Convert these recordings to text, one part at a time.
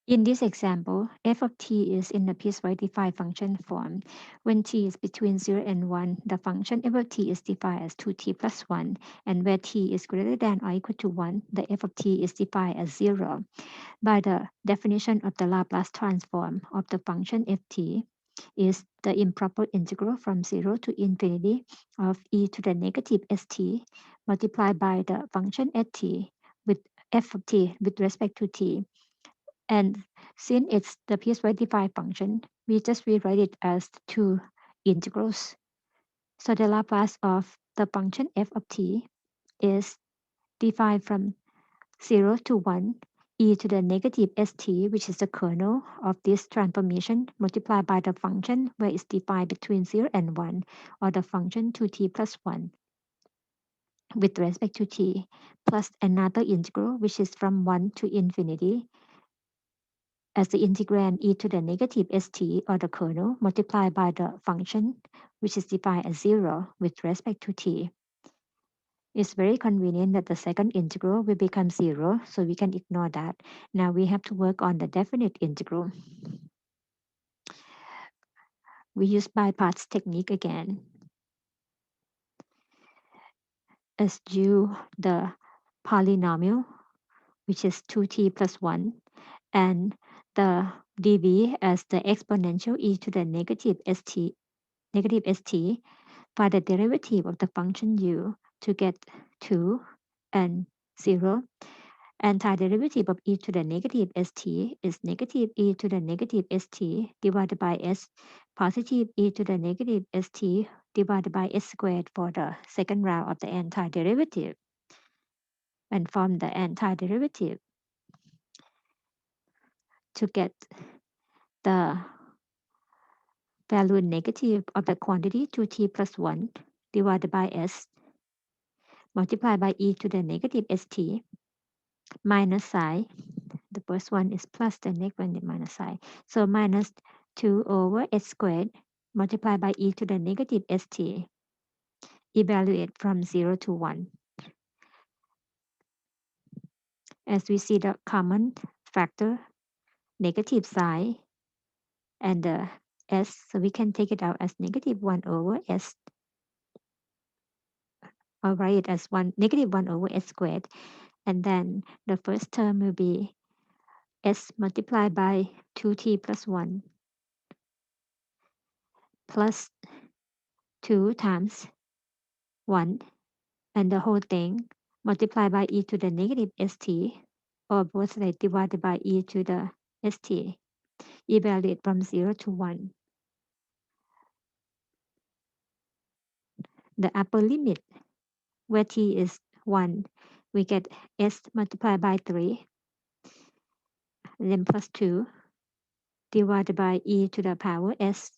In this example, f of t is in the piecewise defined function form. When t is between 0 and 1, the function f of t is defined as 2t plus 1, and where t is greater than or equal to 1, the f of t is defined as 0. By the definition of the Laplace transform of the function ft is the improper integral from 0 to infinity of e to the negative st multiplied by the function ft with f of t with respect to t. And since it's the piecewise defined function, we just rewrite it as two integrals. So the Laplace of the function f of t is defined from 0 to 1 e to the negative st, which is the kernel of this transformation, multiplied by the function where it's defined between 0 and 1, or the function 2t plus 1 with respect to t, plus another integral, which is from 1 to infinity, as the integrand e to the negative st, or the kernel, multiplied by the function, which is defined as 0 with respect to t. It's very convenient that the second integral will become 0, so we can ignore that. Now we have to work on the definite integral. We use by-parts technique again. Assume the polynomial, which is 2t plus 1, and the dv as the exponential e to the negative st. Find the derivative of the function u to get 2 and 0. Antiderivative of e to the negative st is negative e to the negative st divided by s, positive e to the negative st divided by s squared for the second round of the antiderivative. And from the antiderivative to get the value negative of the quantity 2t plus 1 divided by s multiplied by e to the negative st minus sign. The first one is plus, the next one is minus sign. So minus 2 over s squared multiplied by e to the negative st. Evaluate from 0 to 1. As we see the common factor, negative sign, and the s, so we can take it out as negative 1 over s, or write it as negative 1 over s squared. And then the first term will be s multiplied by 2t plus 1 plus 2 times 1, and the whole thing multiplied by e to the negative st, or both sides divided by e to the st. Evaluate from 0 to 1. The upper limit, where t is 1, we get s multiplied by 3, then plus 2, divided by e to the power s,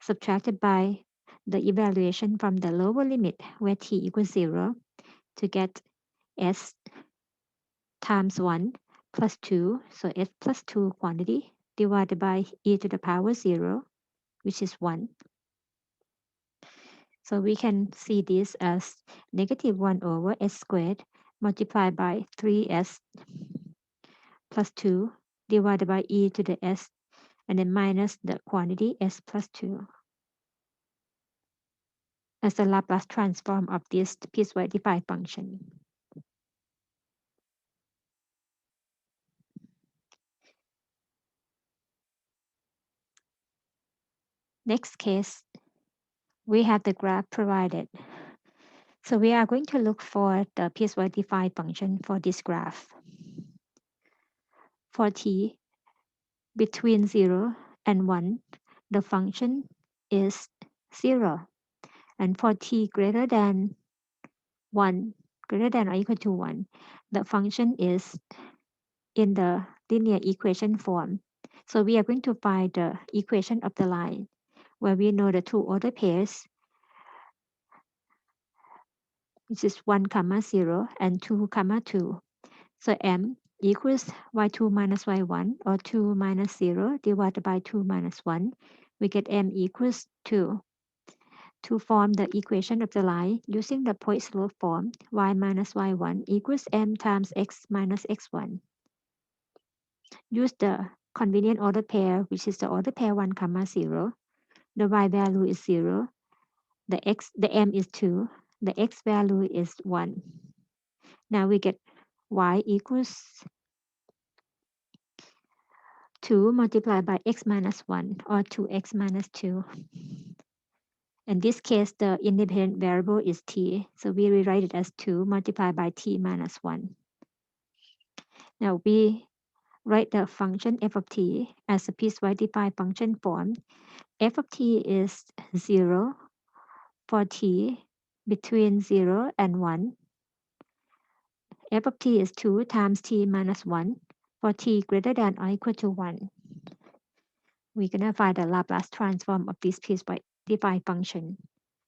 subtracted by the evaluation from the lower limit, where t equals 0, to get s times 1 plus 2, so s plus 2 quantity, divided by e to the power 0, which is 1. So we can see this as negative 1 over s squared multiplied by 3s plus 2 divided by e to the s, and then minus the quantity s plus 2 as the Laplace transform of this piecewise defined function. Next case, we have the graph provided. So we are going to look for the piecewise defined function for this graph. For t between 0 and 1, the function is 0. And for t greater than 1, greater than or equal to 1, the function is in the linear equation form. So we are going to find the equation of the line where we know the two order pairs, which is 1 comma 0 and 2 comma 2. So m equals y2 minus y1, or 2 minus 0 divided by 2 minus 1. We get m equals 2. To form the equation of the line using the point-slope form, y minus y1 equals m times x minus x1. use the convenient order pair, which is the order pair 1, 0. The y value is 0. The m is 2. The x value is 1. Now we get y equals 2 multiplied by x minus 1 or 2x minus 2. In this case, the independent variable is t. So we rewrite it as 2 multiplied by t minus 1. Now we write the function f of t as a piecewise defined function form. F of t is 0 for t between 0 and 1. F of t is 2 times t minus 1 for t greater than or equal to 1. We're going to find the Laplace transform of this piecewise defined function.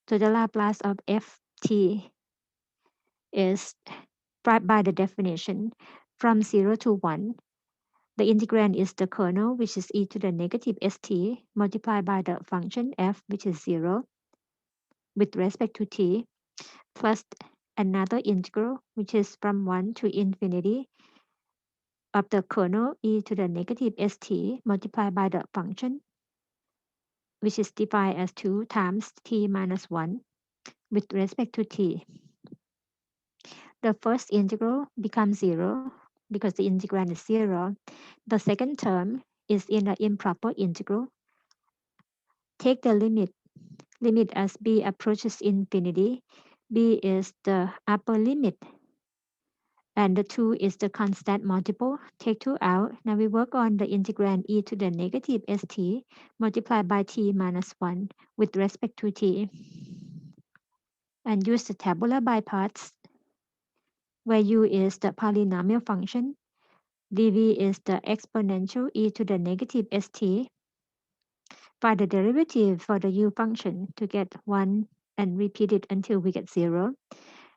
So the Laplace of ft is, by the definition, from 0 to 1. The integrand is the kernel, which is e to the negative st, multiplied by the function f, which is 0, with respect to t, plus another integral, which is from 1 to infinity, of the kernel e to the negative st, multiplied by the function, which is defined as 2 times t minus 1, with respect to t. The first integral becomes 0 because the integrand is 0. The second term is in an improper integral. Take the limit as b approaches infinity. B is the upper limit and the 2 is the constant multiple. Take 2 out. Now we work on the integrand e to the negative st multiplied by t minus 1 with respect to t. And use the tabular by parts, where u is the polynomial function, dv is the exponential e to the negative st. Find the derivative for the u function to get 1 and repeat it until we get 0.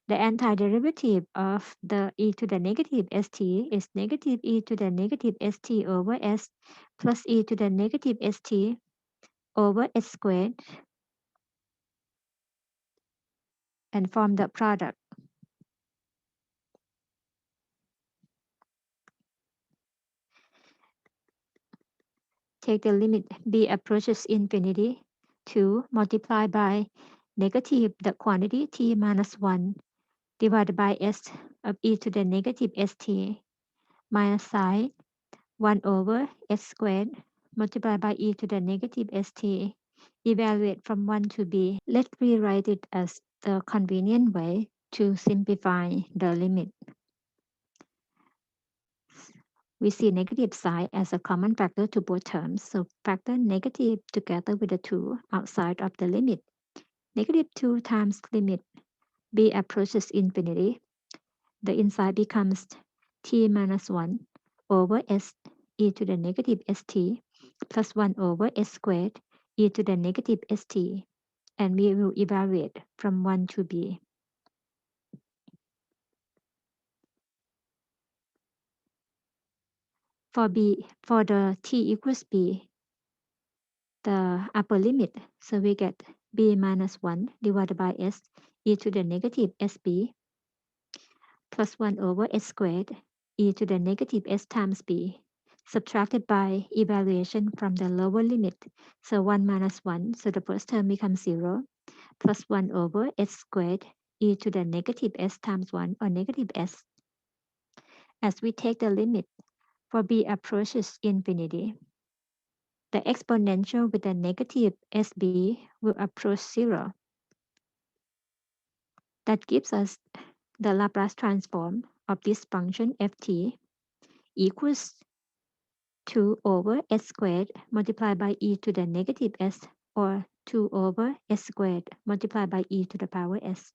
The antiderivative of the e to the negative st is negative e to the negative st over s plus e to the negative st over s squared, and form the product. Take the limit b approaches infinity, 2 multiplied by negative the quantity t minus 1 divided by s of e to the negative st minus sign 1 over s squared multiplied by e to the negative st. Evaluate from 1 to b. Let's rewrite it as the convenient way to simplify the limit. We see negative sign as a common factor to both terms, so factor negative together with the 2 outside of the limit. Negative 2 times limit b approaches infinity. The inside becomes t minus 1 over s e to the negative st plus 1 over s squared e to the negative st, and we will evaluate from 1 to b. For the t equals b, the upper limit, so we get b minus 1 divided by s e to the negative sb plus 1 over s squared e to the negative s times b, subtracted by evaluation from the lower limit. So 1 minus 1, so the first term becomes 0, plus 1 over s squared e to the negative s times 1 or negative s. As we take the limit for b approaches infinity, the exponential with the negative sb will approach 0. That gives us the Laplace transform of this function ft equals 2 over s squared multiplied by e to the negative s, or 2 over s squared multiplied by e to the power s.